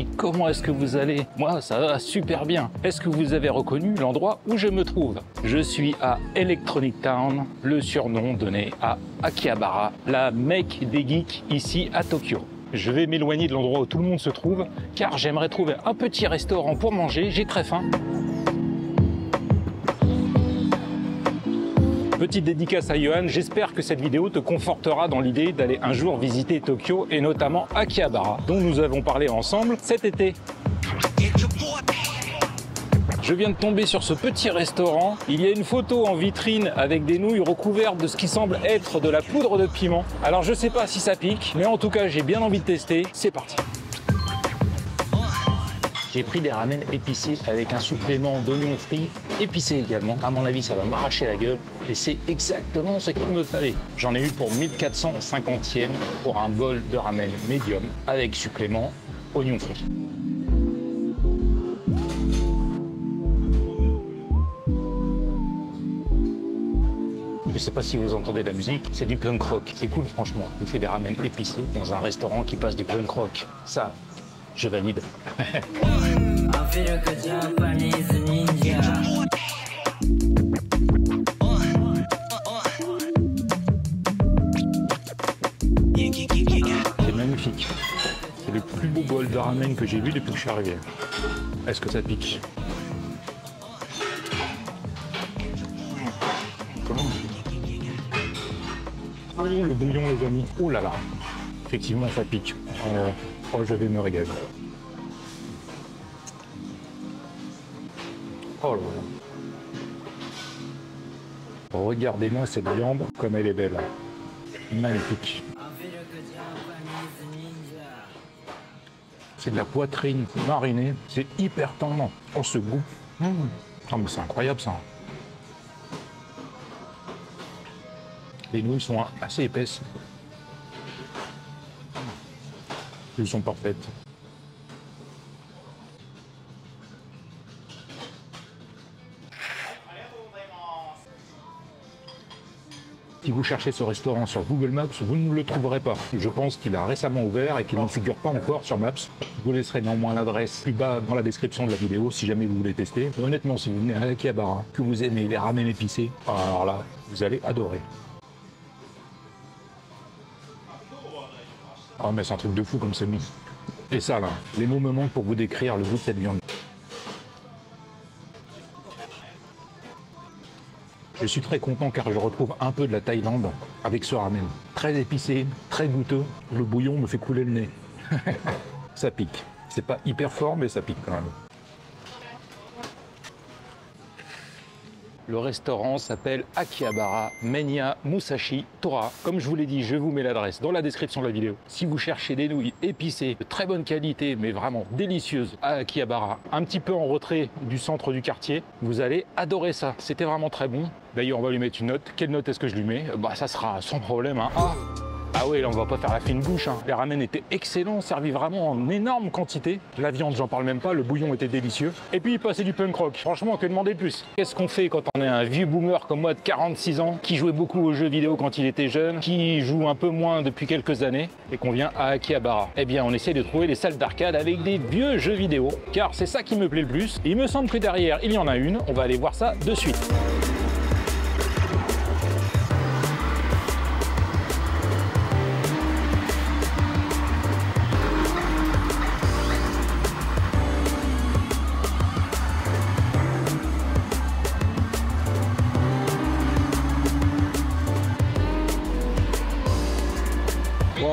amis, comment est-ce que vous allez? Moi, ça va super bien. Est-ce que vous avez reconnu l'endroit où je me trouve? Je suis à Electronic Town, le surnom donné à Akihabara, la Mecque des geeks ici à Tokyo. Je vais m'éloigner de l'endroit où tout le monde se trouve, car j'aimerais trouver un petit restaurant pour manger, j'ai très faim. Petite dédicace à Johan, j'espère que cette vidéo te confortera dans l'idée d'aller un jour visiter Tokyo et notamment Akihabara, dont nous avons parlé ensemble cet été. Je viens de tomber sur ce petit restaurant. Il y a une photo en vitrine avec des nouilles recouvertes de ce qui semble être de la poudre de piment. Alors je sais pas si ça pique, mais en tout cas j'ai bien envie de tester. C'est parti. J'ai pris des ramen épicés avec un supplément d'oignons frits épicés également. À mon avis, ça va m'arracher la gueule et c'est exactement ce qu'il me fallait. J'en ai eu pour 1450e pour un bol de ramen médium avec supplément oignons frits. Je sais pas si vous entendez la musique, c'est du punk rock. C'est cool franchement. Il fait des ramen épicés dans un restaurant qui passe du punk rock. Ça, je valide. C'est magnifique. C'est le plus beau bol de ramen que j'ai vu depuis que je suis arrivé. Est-ce que ça pique? Oh, le bouillon les amis. Oh là là. Effectivement ça pique. Oh, je vais me régaler. Oh là là. Regardez-moi cette viande comme elle est belle. Magnifique. C'est de la poitrine marinée. C'est hyper tendre. Oh ce goût. Oh, mais c'est incroyable ça. Les nouilles sont assez épaisses. Elles sont parfaites. Si vous cherchez ce restaurant sur Google Maps, vous ne le trouverez pas. Je pense qu'il a récemment ouvert et qu'il ne figure pas encore sur Maps. Je vous laisserai néanmoins l'adresse plus bas dans la description de la vidéo si jamais vous voulez tester. Et honnêtement, si vous venez à Akihabara, que vous aimez les ramen épicés, alors là, vous allez adorer. Oh mais c'est un truc de fou comme c'est mis. Et ça là, les mots me manquent pour vous décrire le goût de cette viande. Je suis très content car je retrouve un peu de la Thaïlande avec ce ramen. Très épicé, très goûteux. Le bouillon me fait couler le nez. Ça pique. C'est pas hyper fort mais ça pique quand même. Le restaurant s'appelle Akihabara Menya Musashi Tora. Comme je vous l'ai dit, je vous mets l'adresse dans la description de la vidéo. Si vous cherchez des nouilles épicées, de très bonne qualité, mais vraiment délicieuses à Akihabara, un petit peu en retrait du centre du quartier, vous allez adorer ça. C'était vraiment très bon. D'ailleurs, on va lui mettre une note. Quelle note est-ce que je lui mets? Bah, ça sera sans problème. Hein. Ah oui, là on va pas faire la fine bouche. Hein. Les ramen étaient excellents, servis vraiment en énorme quantité. La viande, j'en parle même pas, le bouillon était délicieux. Et puis il passait du punk rock. Franchement, que demander de plus? Qu'est-ce qu'on fait quand on est un vieux boomer comme moi de 46 ans, qui jouait beaucoup aux jeux vidéo quand il était jeune, qui joue un peu moins depuis quelques années, et qu'on vient à Akihabara? Eh bien, on essaie de trouver des salles d'arcade avec des vieux jeux vidéo, car c'est ça qui me plaît le plus. Et il me semble que derrière, il y en a une. On va aller voir ça de suite.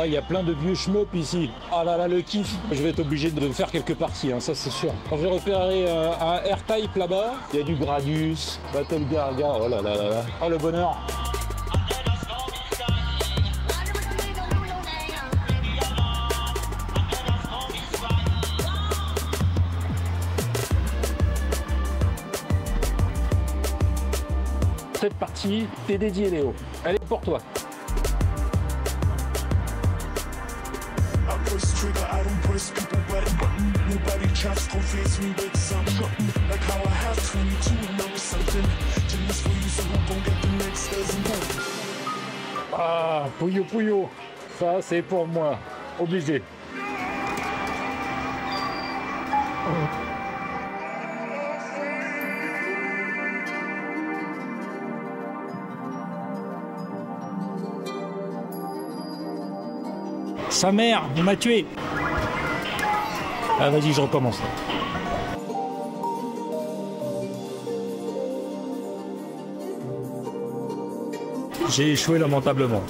Il y a plein de vieux shmups ici. Ah là là, le kiff. Je vais être obligé de faire quelques parties, hein, ça c'est sûr. Quand j'ai repéré un R-Type là-bas, il y a du Gradius, Battle Garga, oh là là là là. Oh le bonheur. Cette partie t'est dédiée Léo. Elle est pour toi. Ah, Puyo Puyo, ça c'est pour moi, obligé. Sa mère, il m'a tué. Ah vas-y, je recommence. J'ai échoué lamentablement.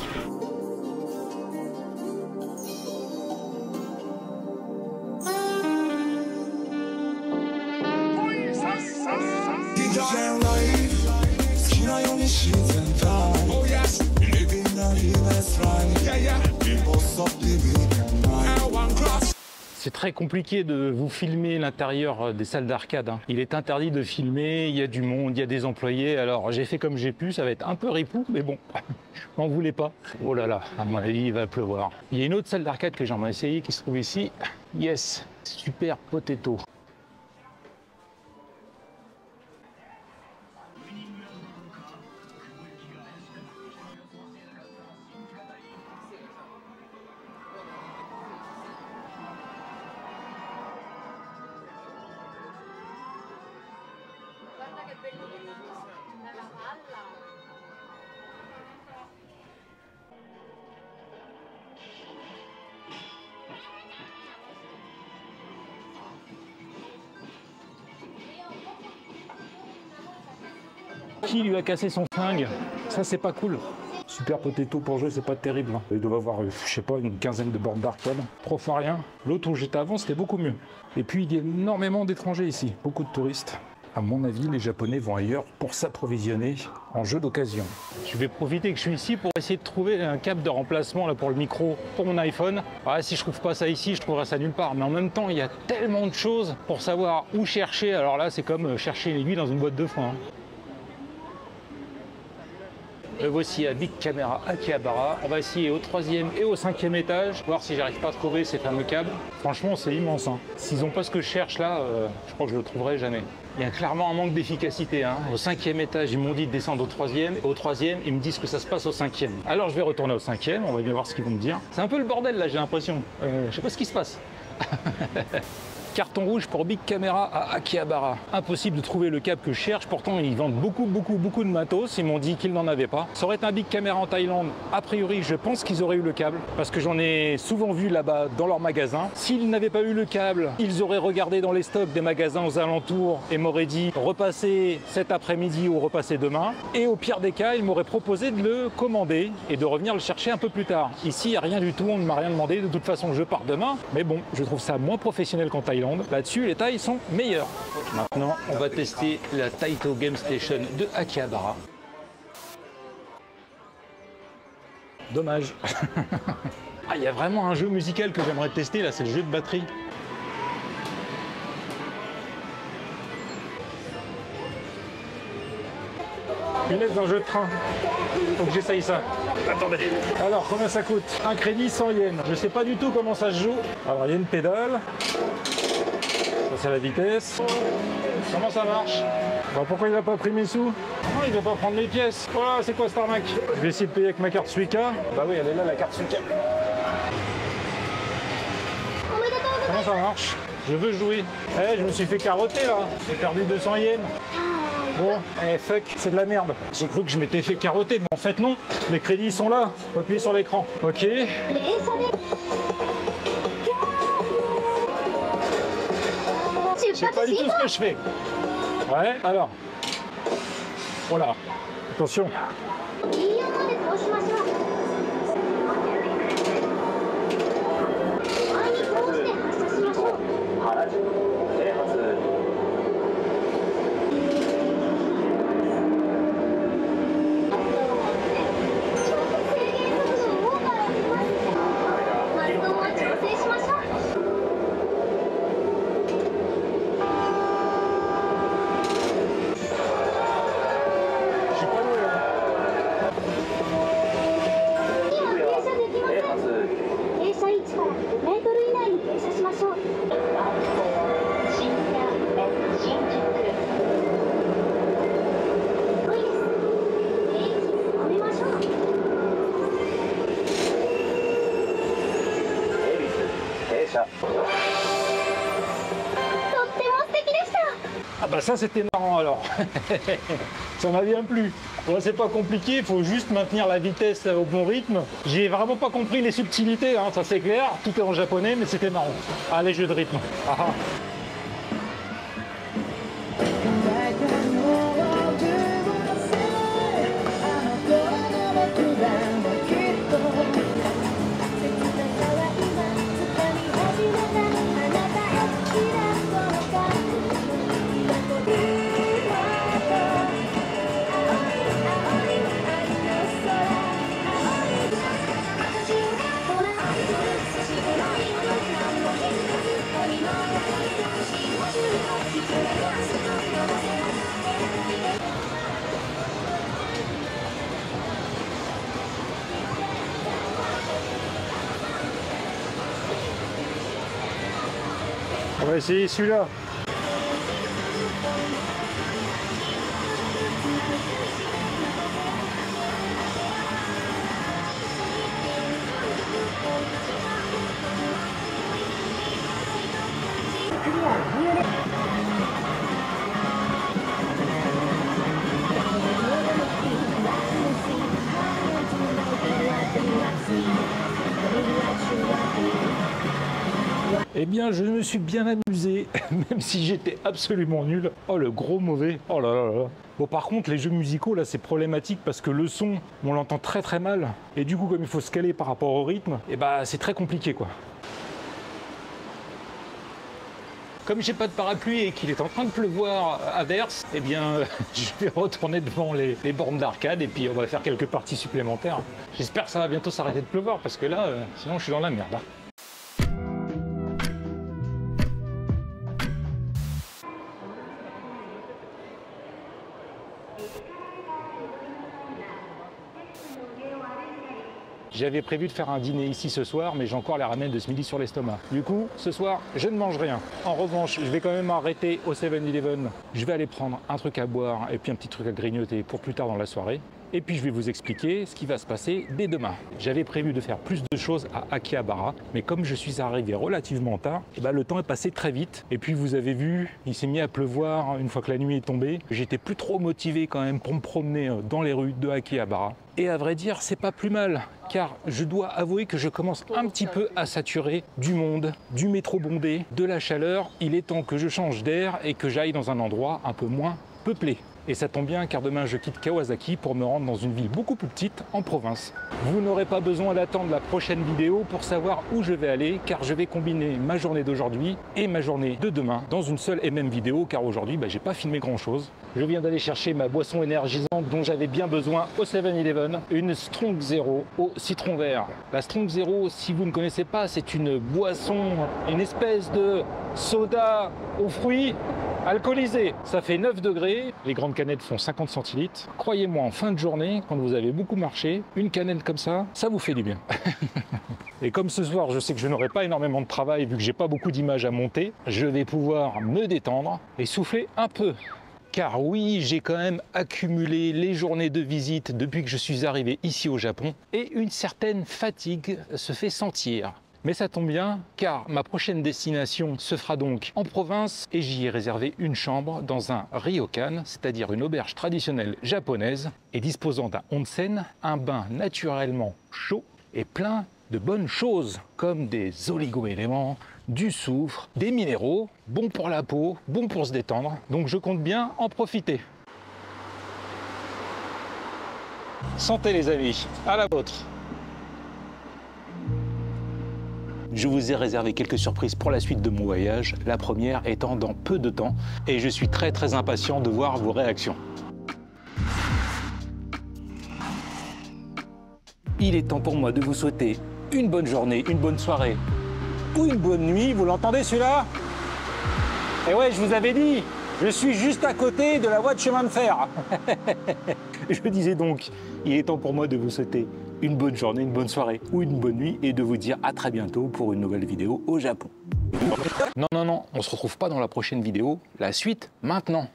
C'est très compliqué de vous filmer l'intérieur des salles d'arcade. Hein. Il est interdit de filmer, il y a du monde, il y a des employés. Alors j'ai fait comme j'ai pu, ça va être un peu ripou, mais bon, m'en voulez pas. Oh là là, à mon avis, il va pleuvoir. Il y a une autre salle d'arcade que j'aimerais essayer qui se trouve ici. Yes, Super Potato. Qui lui a cassé son flingue? Ça, c'est pas cool. Super Potato pour jouer, c'est pas terrible. Il doit avoir, je sais pas, une quinzaine de bornes d'arcade. Trop fin rien. L'autre où j'étais avant, c'était beaucoup mieux. Et puis, il y a énormément d'étrangers ici. Beaucoup de touristes. À mon avis, les Japonais vont ailleurs pour s'approvisionner en jeux d'occasion. Je vais profiter que je suis ici pour essayer de trouver un câble de remplacement là, pour le micro, pour mon iPhone. Ouais, si je trouve pas ça ici, je trouverai ça nulle part. Mais en même temps, il y a tellement de choses pour savoir où chercher. Alors là, c'est comme chercher une aiguille dans une boîte de foin. Hein. Me voici à Big Camera Akihabara. On va essayer au 3e et au 5e étage, voir si j'arrive pas à trouver ces fameux câbles. Franchement, c'est immense. Hein. S'ils n'ont pas ce que je cherche là, je crois que je le trouverai jamais. Il y a clairement un manque d'efficacité. Hein. Au 5e étage, ils m'ont dit de descendre au 3e. Et au 3e, ils me disent que ça se passe au 5e. Alors je vais retourner au 5e, on va bien voir ce qu'ils vont me dire. C'est un peu le bordel là, j'ai l'impression. Je sais pas ce qui se passe. Carton rouge pour Big Camera à Akihabara. Impossible de trouver le câble que je cherche, pourtant ils vendent beaucoup de matos, ils m'ont dit qu'ils n'en avaient pas. Ça aurait été un Big Camera en Thaïlande, a priori je pense qu'ils auraient eu le câble, parce que j'en ai souvent vu là-bas dans leur magasin. S'ils n'avaient pas eu le câble, ils auraient regardé dans les stocks des magasins aux alentours et m'auraient dit repasser cet après-midi ou repasser demain. Et au pire des cas, ils m'auraient proposé de le commander et de revenir le chercher un peu plus tard. Ici, il n'y a rien du tout, on ne m'a rien demandé, de toute façon je pars demain, mais bon, je trouve ça moins professionnel qu'en Thaïlande. Là-dessus, les tailles sont meilleures. Maintenant, on va tester la Taito Game Station de Akihabara. Dommage. Ah, il y a vraiment un jeu musical que j'aimerais tester, là, c'est le jeu de batterie. Une lettre d'un jeu de train. Faut que j'essaye ça. Attendez. Alors, combien ça coûte? Un crédit 100 yens. Je sais pas du tout comment ça se joue. Alors, il y a une pédale. Ça, c'est la vitesse. Comment ça marche? Bah, pourquoi il n'a pas pris mes sous? Non, il ne va pas prendre mes pièces. Voilà, c'est quoi cette arnaque? Je vais essayer de payer avec ma carte Suica. Bah oui, elle est là, la carte Suica. Comment ça marche? Je veux jouer. Eh, je me suis fait carotter là. J'ai perdu 200 yens. Bon, eh fuck, c'est de la merde. J'ai cru que je m'étais fait carotter, mais en fait non. Les crédits sont là. Faut appuyer sur l'écran. Ok. Je sais pas du tout ce que je fais. Ouais, alors. Voilà. Attention. ça c'était marrant alors. Ça m'a bien plu. Bon, c'est pas compliqué, il faut juste maintenir la vitesse au bon rythme. J'ai vraiment pas compris les subtilités, hein, ça c'est clair. Tout est en japonais, mais c'était marrant. Ah, les jeux de rythme. Ah. On va essayer celui-là. Eh bien, je me suis bien amusé, même si j'étais absolument nul. Oh, le gros mauvais. Oh là là là. Bon, par contre, les jeux musicaux, là, c'est problématique parce que le son, on l'entend très très mal. Et du coup, comme il faut se caler par rapport au rythme, eh ben, c'est très compliqué, quoi. Comme j'ai pas de parapluie et qu'il est en train de pleuvoir à verse, eh bien, je vais retourner devant les bornes d'arcade et puis on va faire quelques parties supplémentaires. J'espère que ça va bientôt s'arrêter de pleuvoir parce que là, sinon, je suis dans la merde. Hein. J'avais prévu de faire un dîner ici ce soir, mais j'ai encore les ramen de ce midi sur l'estomac. Du coup, ce soir, je ne mange rien. En revanche, je vais quand même arrêter au 7-Eleven. Je vais aller prendre un truc à boire et puis un petit truc à grignoter pour plus tard dans la soirée. Et puis je vais vous expliquer ce qui va se passer dès demain. J'avais prévu de faire plus de choses à Akihabara, mais comme je suis arrivé relativement tard, eh ben, le temps est passé très vite. Et puis vous avez vu, il s'est mis à pleuvoir une fois que la nuit est tombée. J'étais plus trop motivé quand même pour me promener dans les rues de Akihabara. Et à vrai dire, c'est pas plus mal, car je dois avouer que je commence un petit peu à saturer du monde, du métro bondé, de la chaleur. Il est temps que je change d'air et que j'aille dans un endroit un peu moins peuplé. Et ça tombe bien car demain je quitte Kawasaki pour me rendre dans une ville beaucoup plus petite en province. Vous n'aurez pas besoin d'attendre la prochaine vidéo pour savoir où je vais aller car je vais combiner ma journée d'aujourd'hui et ma journée de demain dans une seule et même vidéo car aujourd'hui j'ai pas filmé grand chose. Je viens d'aller chercher ma boisson énergisante dont j'avais bien besoin au 7-Eleven, une Strong Zero au citron vert. La Strong Zero, si vous ne connaissez pas, c'est une boisson, une espèce de soda aux fruits alcoolisé. Ça fait 9 degrés, les grandes canettes font 50 centilitres. Croyez-moi, en fin de journée, quand vous avez beaucoup marché, une canette comme ça vous fait du bien. Et comme ce soir, je sais que je n'aurai pas énormément de travail vu que j'ai pas beaucoup d'images à monter, je vais pouvoir me détendre et souffler un peu. Car oui, j'ai quand même accumulé les journées de visite depuis que je suis arrivé ici au Japon et une certaine fatigue se fait sentir. Mais ça tombe bien, car ma prochaine destination se fera donc en province et j'y ai réservé une chambre dans un ryokan, c'est-à-dire une auberge traditionnelle japonaise et disposant d'un onsen, un bain naturellement chaud et plein de bonnes choses comme des oligo-éléments, du soufre, des minéraux, bons pour la peau, bons pour se détendre. Donc je compte bien en profiter. Santé les amis, à la vôtre. Je vous ai réservé quelques surprises pour la suite de mon voyage, la première étant dans peu de temps, et je suis très impatient de voir vos réactions. Il est temps pour moi de vous souhaiter une bonne journée, une bonne soirée ou une bonne nuit, vous l'entendez celui-là? Et ouais, je vous avais dit, je suis juste à côté de la voie de chemin de fer. Je disais donc, il est temps pour moi de vous souhaiter une bonne journée, une bonne soirée ou une bonne nuit et de vous dire à très bientôt pour une nouvelle vidéo au Japon. Non, on se retrouve pas dans la prochaine vidéo, la suite maintenant.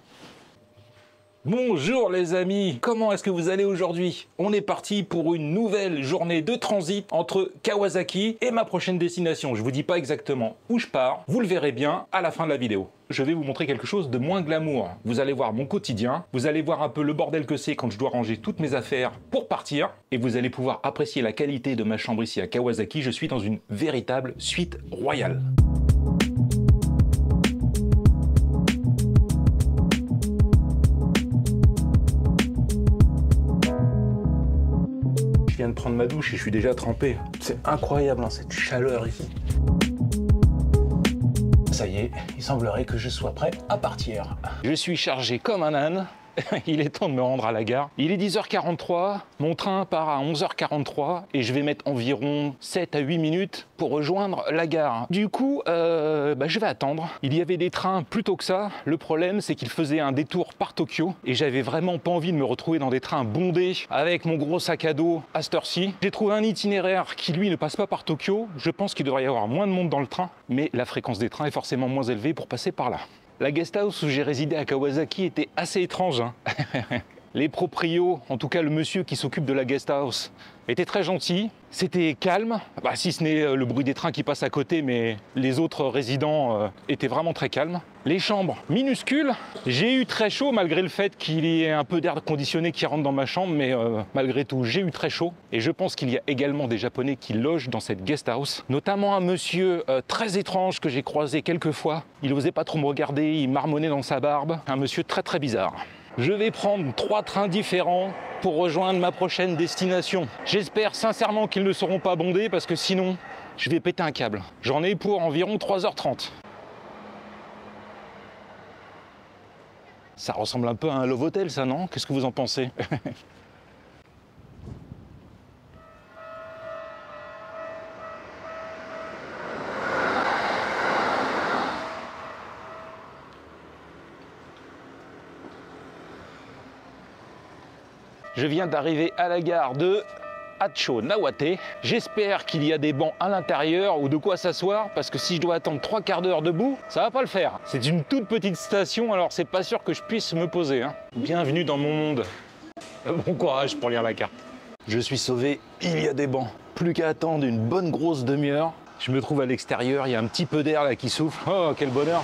Bonjour les amis, comment est-ce que vous allez aujourd'hui? On est parti pour une nouvelle journée de transit entre Kawasaki et ma prochaine destination. Je vous dis pas exactement où je pars, vous le verrez bien à la fin de la vidéo. Je vais vous montrer quelque chose de moins glamour. Vous allez voir mon quotidien, vous allez voir un peu le bordel que c'est quand je dois ranger toutes mes affaires pour partir, et vous allez pouvoir apprécier la qualité de ma chambre ici à Kawasaki. Je suis dans une véritable suite royale. Je viens de prendre ma douche et je suis déjà trempé. C'est incroyable hein, cette chaleur ici. Ça y est, il semblerait que je sois prêt à partir. Je suis chargé comme un âne. Il est temps de me rendre à la gare. Il est 10h43, mon train part à 11h43 et je vais mettre environ 7 à 8 minutes pour rejoindre la gare. Du coup, je vais attendre. Il y avait des trains plus tôt que ça. Le problème, c'est qu'ils faisaient un détour par Tokyo et j'avais vraiment pas envie de me retrouver dans des trains bondés avec mon gros sac à dos à cette heure-ci. J'ai trouvé un itinéraire qui, lui, ne passe pas par Tokyo. Je pense qu'il devrait y avoir moins de monde dans le train, mais la fréquence des trains est forcément moins élevée pour passer par là. La guest house où j'ai résidé à Kawasaki était assez étrange. Hein. Les proprios, en tout cas le monsieur qui s'occupe de la guest house, était très gentil. C'était calme, si ce n'est le bruit des trains qui passent à côté, mais les autres résidents étaient vraiment très calmes. Les chambres minuscules. J'ai eu très chaud malgré le fait qu'il y ait un peu d'air conditionné qui rentre dans ma chambre, mais malgré tout, j'ai eu très chaud. Et je pense qu'il y a également des Japonais qui logent dans cette guest house, notamment un monsieur très étrange que j'ai croisé quelques fois. Il n'osait pas trop me regarder, il marmonnait dans sa barbe. Un monsieur très très bizarre. Je vais prendre 3 trains différents pour rejoindre ma prochaine destination. J'espère sincèrement qu'ils ne seront pas bondés parce que sinon, je vais péter un câble. J'en ai pour environ 3h30. Ça ressemble un peu à un love hotel, ça, non? Qu'est-ce que vous en pensez? Je viens d'arriver à la gare de Hacho Nawate. J'espère qu'il y a des bancs à l'intérieur ou de quoi s'asseoir parce que si je dois attendre 3 quarts d'heure debout, ça va pas le faire. C'est une toute petite station, alors c'est pas sûr que je puisse me poser. Hein. Bienvenue dans mon monde. Bon courage pour lire la carte. Je suis sauvé, il y a des bancs. Plus qu'à attendre une bonne grosse demi-heure. Je me trouve à l'extérieur, il y a un petit peu d'air là qui souffle. Oh, quel bonheur!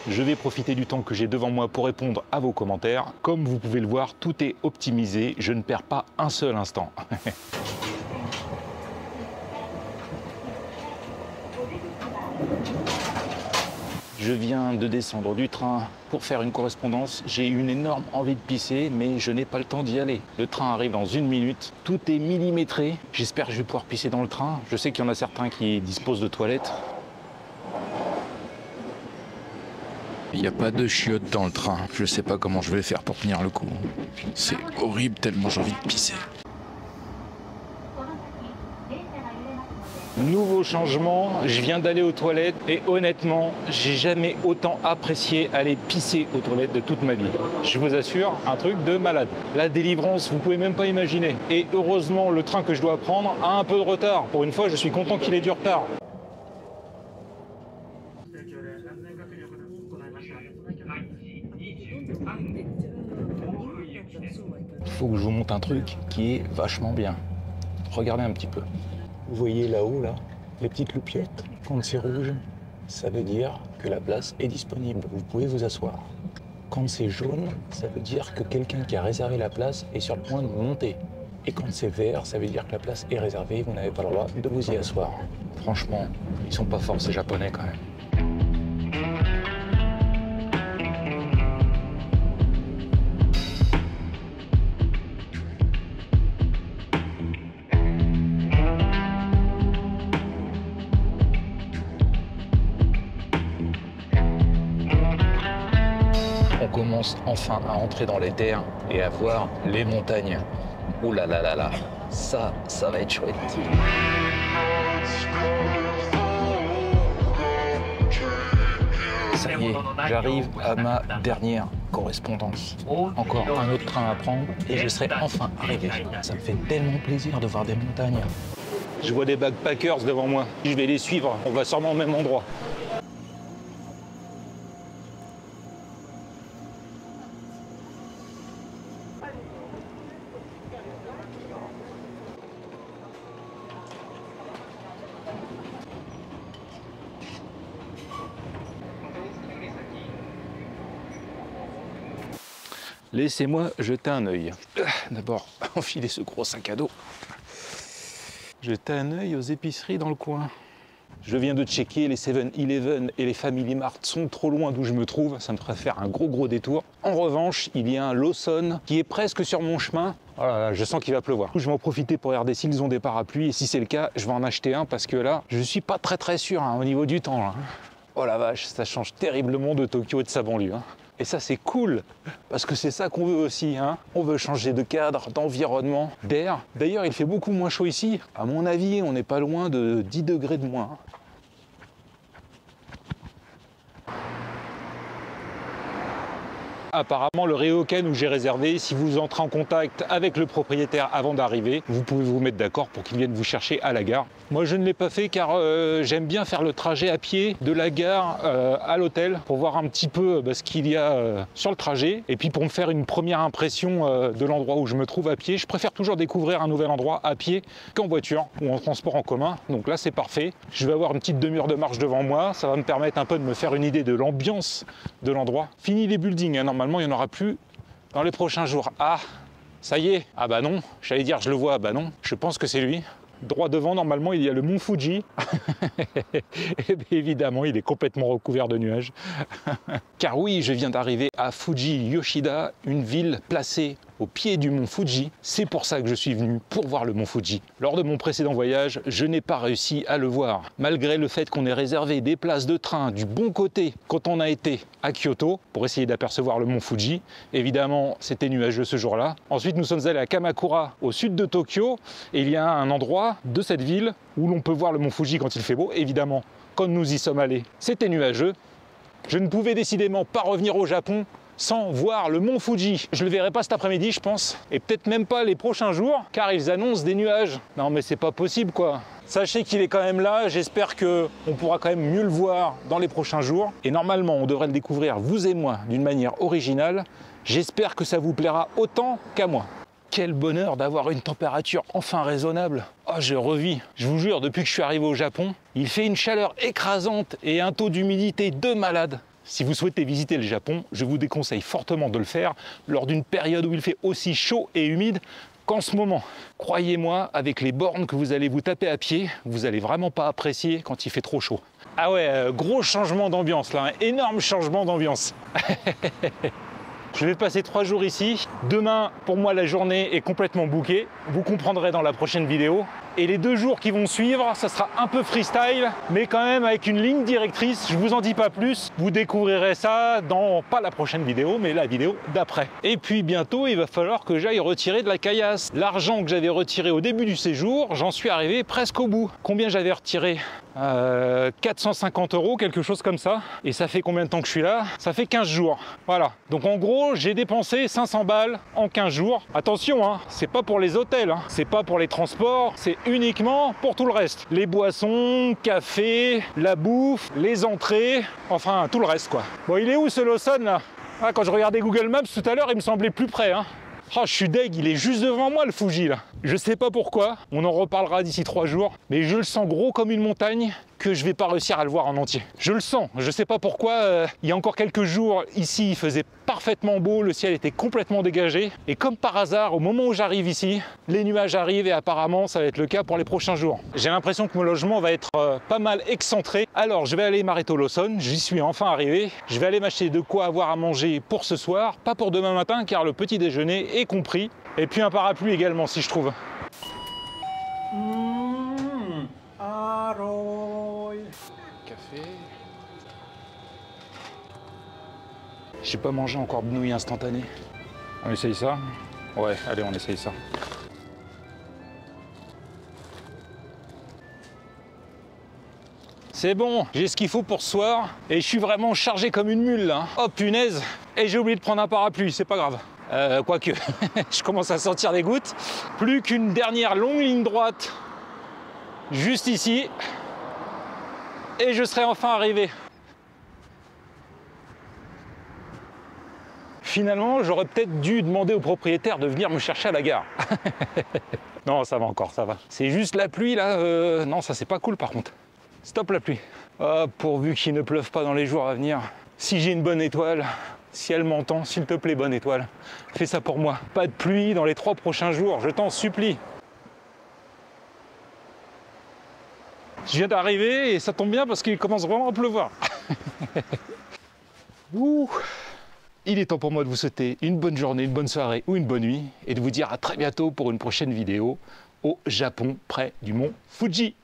Je vais profiter du temps que j'ai devant moi pour répondre à vos commentaires. Comme vous pouvez le voir, tout est optimisé. Je ne perds pas un seul instant. Je viens de descendre du train pour faire une correspondance. J'ai une énorme envie de pisser, mais je n'ai pas le temps d'y aller. Le train arrive dans 1 minute. Tout est millimétré. J'espère que je vais pouvoir pisser dans le train. Je sais qu'il y en a certains qui disposent de toilettes. Il n'y a pas de chiottes dans le train. Je sais pas comment je vais faire pour tenir le coup. C'est horrible tellement j'ai envie de pisser. Nouveau changement, je viens d'aller aux toilettes et honnêtement, j'ai jamais autant apprécié aller pisser aux toilettes de toute ma vie. Je vous assure, un truc de malade. La délivrance, vous pouvez même pas imaginer. Et heureusement, le train que je dois prendre a un peu de retard. Pour une fois, je suis content qu'il ait du retard. Il faut que je vous montre un truc qui est vachement bien. Regardez un petit peu. Vous voyez là-haut, là, les petites loupiottes? Quand c'est rouge, ça veut dire que la place est disponible. Vous pouvez vous asseoir. Quand c'est jaune, ça veut dire que quelqu'un qui a réservé la place est sur le point de monter. Et quand c'est vert, ça veut dire que la place est réservée, vous n'avez pas le droit de vous y asseoir. Franchement, ils sont pas forts ces Japonais quand même. On commence enfin à entrer dans les terres et à voir les montagnes. Ouh là là là là, ça va être chouette. Ça y est, j'arrive à ma dernière correspondance. Encore un autre train à prendre et je serai enfin arrivé. Ça me fait tellement plaisir de voir des montagnes. Je vois des backpackers devant moi. Je vais les suivre, on va sûrement au même endroit. Laissez-moi jeter un œil. D'abord, enfiler ce gros sac à dos. Jeter un œil aux épiceries dans le coin. Je viens de checker, les 7-Eleven et les Family Mart sont trop loin d'où je me trouve, ça me ferait faire un gros détour. En revanche, il y a un Lawson qui est presque sur mon chemin. Oh là là, je sens qu'il va pleuvoir. Je vais en profiter pour regarder s'ils ont des parapluies et si c'est le cas, je vais en acheter un parce que là, je suis pas très sûr au niveau du temps. Là. Oh la vache, ça change terriblement de Tokyo et de sa banlieue. Et ça, c'est cool, parce que c'est ça qu'on veut aussi. On veut changer de cadre, d'environnement, d'air. D'ailleurs, il fait beaucoup moins chaud ici. À mon avis, on n'est pas loin de 10 degrés de moins. Apparemment, le ryokan où j'ai réservé, si vous entrez en contact avec le propriétaire avant d'arriver, vous pouvez vous mettre d'accord pour qu'il vienne vous chercher à la gare. Moi, je ne l'ai pas fait car j'aime bien faire le trajet à pied de la gare à l'hôtel pour voir un petit peu ce qu'il y a sur le trajet. Et puis pour me faire une première impression de l'endroit où je me trouve à pied, je préfère toujours découvrir un nouvel endroit à pied qu'en voiture ou en transport en commun. Donc là, c'est parfait. Je vais avoir une petite demi-heure de marche devant moi. Ça va me permettre un peu de me faire une idée de l'ambiance de l'endroit. Fini les buildings, normalement, il n'y en aura plus dans les prochains jours. Ah, ça y est. Ah bah non, j'allais dire je le vois, bah non, je pense que c'est lui. Droit devant, normalement, il y a le mont Fuji. Et bien évidemment, il est complètement recouvert de nuages. Car oui, je viens d'arriver à Fuji Yoshida, une ville placée au pied du mont Fuji. C'est pour ça que je suis venu, pour voir le mont Fuji. Lors de mon précédent voyage, je n'ai pas réussi à le voir. Malgré le fait qu'on ait réservé des places de train du bon côté quand on a été à Kyoto, pour essayer d'apercevoir le mont Fuji. Évidemment, c'était nuageux ce jour-là. Ensuite, nous sommes allés à Kamakura, au sud de Tokyo. Et il y a un endroit de cette ville où l'on peut voir le mont Fuji quand il fait beau. Évidemment, quand nous y sommes allés, c'était nuageux. Je ne pouvais décidément pas revenir au Japon sans voir le mont Fuji. Je le verrai pas cet après-midi, je pense, et peut-être même pas les prochains jours, car ils annoncent des nuages. Non mais c'est pas possible quoi. Sachez qu'il est quand même là, j'espère qu'on pourra quand même mieux le voir dans les prochains jours. Et normalement, on devrait le découvrir, vous et moi, d'une manière originale. J'espère que ça vous plaira autant qu'à moi. Quel bonheur d'avoir une température enfin raisonnable. Oh, je revis. Je vous jure, depuis que je suis arrivé au Japon, il fait une chaleur écrasante et un taux d'humidité de malade. Si vous souhaitez visiter le Japon, je vous déconseille fortement de le faire lors d'une période où il fait aussi chaud et humide qu'en ce moment. Croyez-moi, avec les bornes que vous allez vous taper à pied, vous allez vraiment pas apprécier quand il fait trop chaud. Ah ouais, gros changement d'ambiance là, énorme changement d'ambiance. Je vais passer 3 jours ici. Demain, pour moi, la journée est complètement bookée. Vous comprendrez dans la prochaine vidéo. Et les 2 jours qui vont suivre, ça sera un peu freestyle, mais quand même avec une ligne directrice. Je vous en dis pas plus. Vous découvrirez ça dans, pas la prochaine vidéo, mais la vidéo d'après. Et puis bientôt, il va falloir que j'aille retirer de la caillasse. L'argent que j'avais retiré au début du séjour, j'en suis arrivé presque au bout. Combien j'avais retiré 450 €, quelque chose comme ça. Et ça fait combien de temps que je suis là? Ça fait 15 jours. Voilà. Donc en gros, j'ai dépensé 500 balles en 15 jours. Attention, c'est pas pour les hôtels, c'est pas pour les transports, c'est uniquement pour tout le reste. Les boissons, café, la bouffe, les entrées, enfin tout le reste quoi. Bon, il est où ce Lawson là? Ah, quand je regardais Google Maps tout à l'heure, il me semblait plus près. Oh, je suis deg, il est juste devant moi le Fuji là. Je sais pas pourquoi, on en reparlera d'ici 3 jours, mais je le sens gros comme une montagne que je vais pas réussir à le voir en entier. Je le sens, je sais pas pourquoi, il y a encore quelques jours, ici il faisait parfaitement beau, le ciel était complètement dégagé, et comme par hasard, au moment où j'arrive ici, les nuages arrivent et apparemment ça va être le cas pour les prochains jours. J'ai l'impression que mon logement va être pas mal excentré, alors je vais aller m'arrêter au Lawson, j'y suis enfin arrivé, je vais aller m'acheter de quoi avoir à manger pour ce soir, pas pour demain matin car le petit déjeuner est compris, et puis un parapluie également si je trouve. Café. J'ai pas mangé encore de nouilles instantanées. On essaye ça? Ouais, allez, on essaye ça. C'est bon, j'ai ce qu'il faut pour ce soir et je suis vraiment chargé comme une mule là. Oh punaise! Et j'ai oublié de prendre un parapluie, c'est pas grave. Quoique, je commence à sentir des gouttes. Plus qu'une dernière longue ligne droite, juste ici, et je serai enfin arrivé. Finalement, j'aurais peut-être dû demander au propriétaire de venir me chercher à la gare. Non, ça va encore, ça va. C'est juste la pluie là, non, ça c'est pas cool par contre. Stop la pluie. Oh, pourvu qu'il ne pleuve pas dans les jours à venir. Si j'ai une bonne étoile, Si elle m'entend, s'il te plaît, bonne étoile, fais ça pour moi. Pas de pluie dans les 3 prochains jours, je t'en supplie. Je viens d'arriver et ça tombe bien parce qu'il commence vraiment à pleuvoir. Ouh. Il est temps pour moi de vous souhaiter une bonne journée, une bonne soirée ou une bonne nuit et de vous dire à très bientôt pour une prochaine vidéo au Japon, près du mont Fuji.